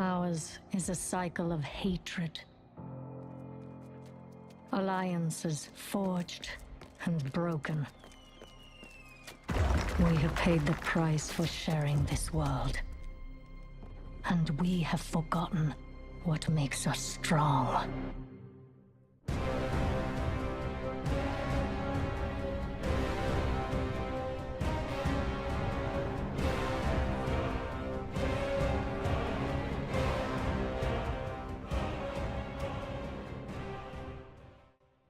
Ours is a cycle of hatred. Alliances forged and broken. We have paid the price for sharing this world. And we have forgotten what makes us strong.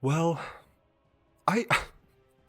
Well,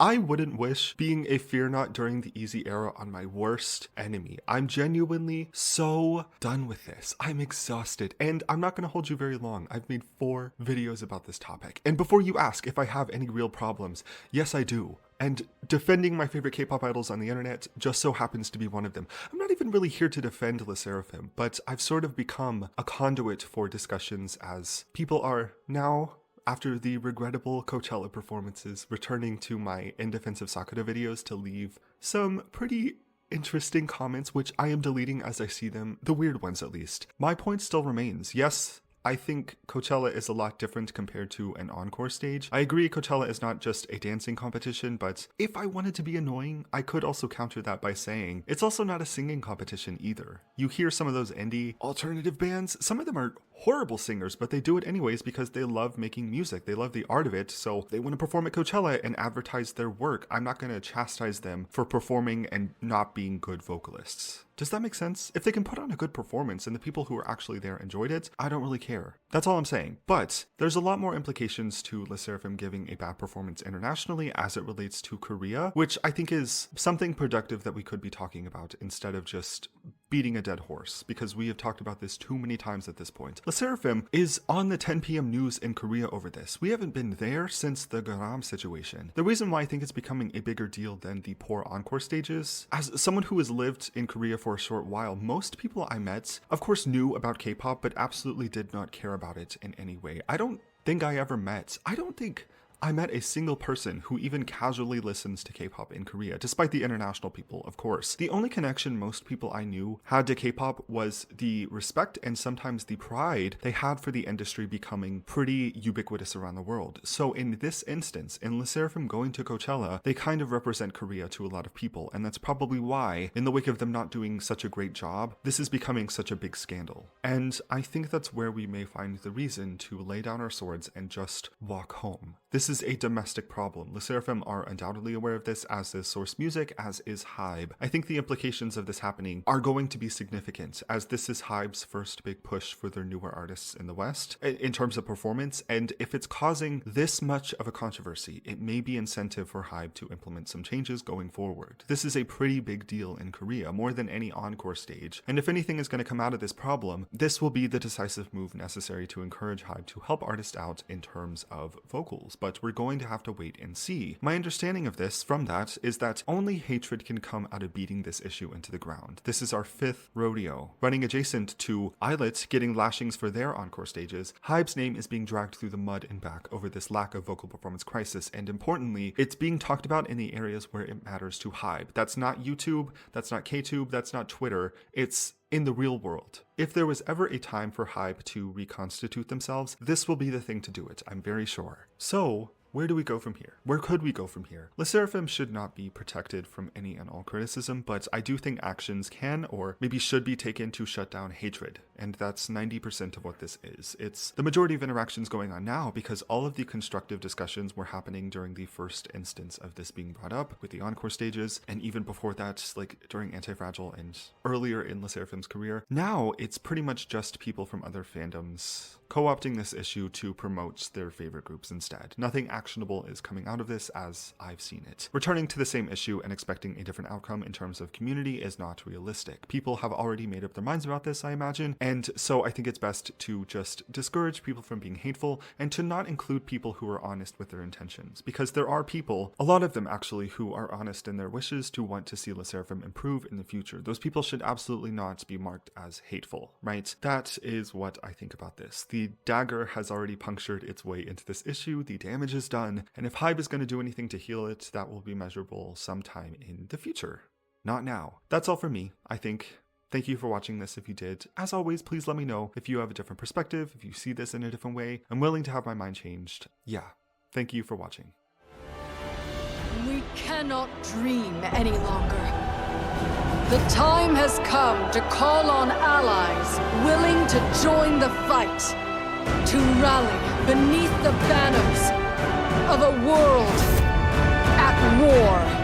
I wouldn't wish being a Fear Not during the Easy Era on my worst enemy. I'm genuinely so done with this. I'm exhausted, and I'm not going to hold you very long. I've made 4 videos about this topic. And before you ask if I have any real problems, yes, I do. And defending my favorite K-pop idols on the internet just so happens to be one of them. I'm not even really here to defend SSERAFIM, but I've sort of become a conduit for discussions as people are now, after the regrettable Coachella performances, returning to my In Defense of Sakura videos to leave some pretty interesting comments, which I am deleting as I see them, the weird ones at least. My point still remains. Yes, I think Coachella is a lot different compared to an encore stage. I agree Coachella is not just a dancing competition, but if I wanted to be annoying, I could also counter that by saying it's also not a singing competition either. You hear some of those indie alternative bands, some of them are horrible singers, but they do it anyways because they love making music. They love the art of it, so they want to perform at Coachella and advertise their work. I'm not going to chastise them for performing and not being good vocalists. Does that make sense? If they can put on a good performance and the people who were actually there enjoyed it, I don't really care. That's all I'm saying. But there's a lot more implications to SSERAFIM giving a bad performance internationally as it relates to Korea, which I think is something productive that we could be talking about instead of just beating a dead horse, because we have talked about this too many times at this point. SSERAFIM is on the 10 p.m. news in Korea over this. We haven't been there since the Garam situation. The reason why I think it's becoming a bigger deal than the poor encore stages, as someone who has lived in Korea for a short while, most people I met, of course, knew about K-pop, but absolutely did not care about it in any way. I don't think I met a single person who even casually listens to K-pop in Korea, despite the international people, of course. The only connection most people I knew had to K-pop was the respect and sometimes the pride they had for the industry becoming pretty ubiquitous around the world. So in this instance, in SSERAFIM going to Coachella, they kind of represent Korea to a lot of people, and that's probably why, in the wake of them not doing such a great job, this is becoming such a big scandal. And I think that's where we may find the reason to lay down our swords and just walk home. This is a domestic problem. SSERAFIM are undoubtedly aware of this, as is Source Music, as is HYBE. I think the implications of this happening are going to be significant, as this is HYBE's first big push for their newer artists in the West, in terms of performance, and if it's causing this much of a controversy, it may be incentive for HYBE to implement some changes going forward. This is a pretty big deal in Korea, more than any encore stage, and if anything is going to come out of this problem, this will be the decisive move necessary to encourage HYBE to help artists out in terms of vocals. But we're going to have to wait and see. My understanding of this from that is that only hatred can come out of beating this issue into the ground. This is our 5th rodeo. Running adjacent to Islet getting lashings for their encore stages, HYBE's name is being dragged through the mud and back over this lack of vocal performance crisis, and importantly, it's being talked about in the areas where it matters to HYBE. That's not YouTube, that's not KTube, that's not Twitter, it's in the real world. If there was ever a time for HYBE to reconstitute themselves, this will be the thing to do it, I'm very sure. So, where do we go from here? Where could we go from here? SSERAFIM should not be protected from any and all criticism, but I do think actions can or maybe should be taken to shut down hatred, and that's 90% of what this is. It's the majority of interactions going on now because all of the constructive discussions were happening during the first instance of this being brought up with the encore stages, and even before that, like during Anti-Fragile and earlier in SSERAFIM's career. Now it's pretty much just people from other fandoms co-opting this issue to promote their favorite groups instead. Nothing actionable is coming out of this as I've seen it. Returning to the same issue and expecting a different outcome in terms of community is not realistic. People have already made up their minds about this, I imagine, and so I think it's best to just discourage people from being hateful and to not include people who are honest with their intentions, because there are people, a lot of them actually, who are honest in their wishes to want to see SSERAFIM improve in the future. Those people should absolutely not be marked as hateful, right? That is what I think about this. The dagger has already punctured its way into this issue, the damage is done, and if HYBE is going to do anything to heal it, that will be measurable sometime in the future. Not now. That's all for me. I think Thank you for watching this if you did. As always, please let me know if you have a different perspective, if you see this in a different way. I'm willing to have my mind changed. Yeah, thank you for watching. We cannot dream any longer. The time has come to call on allies willing to join the fight, to rally beneath the banners of a world at war.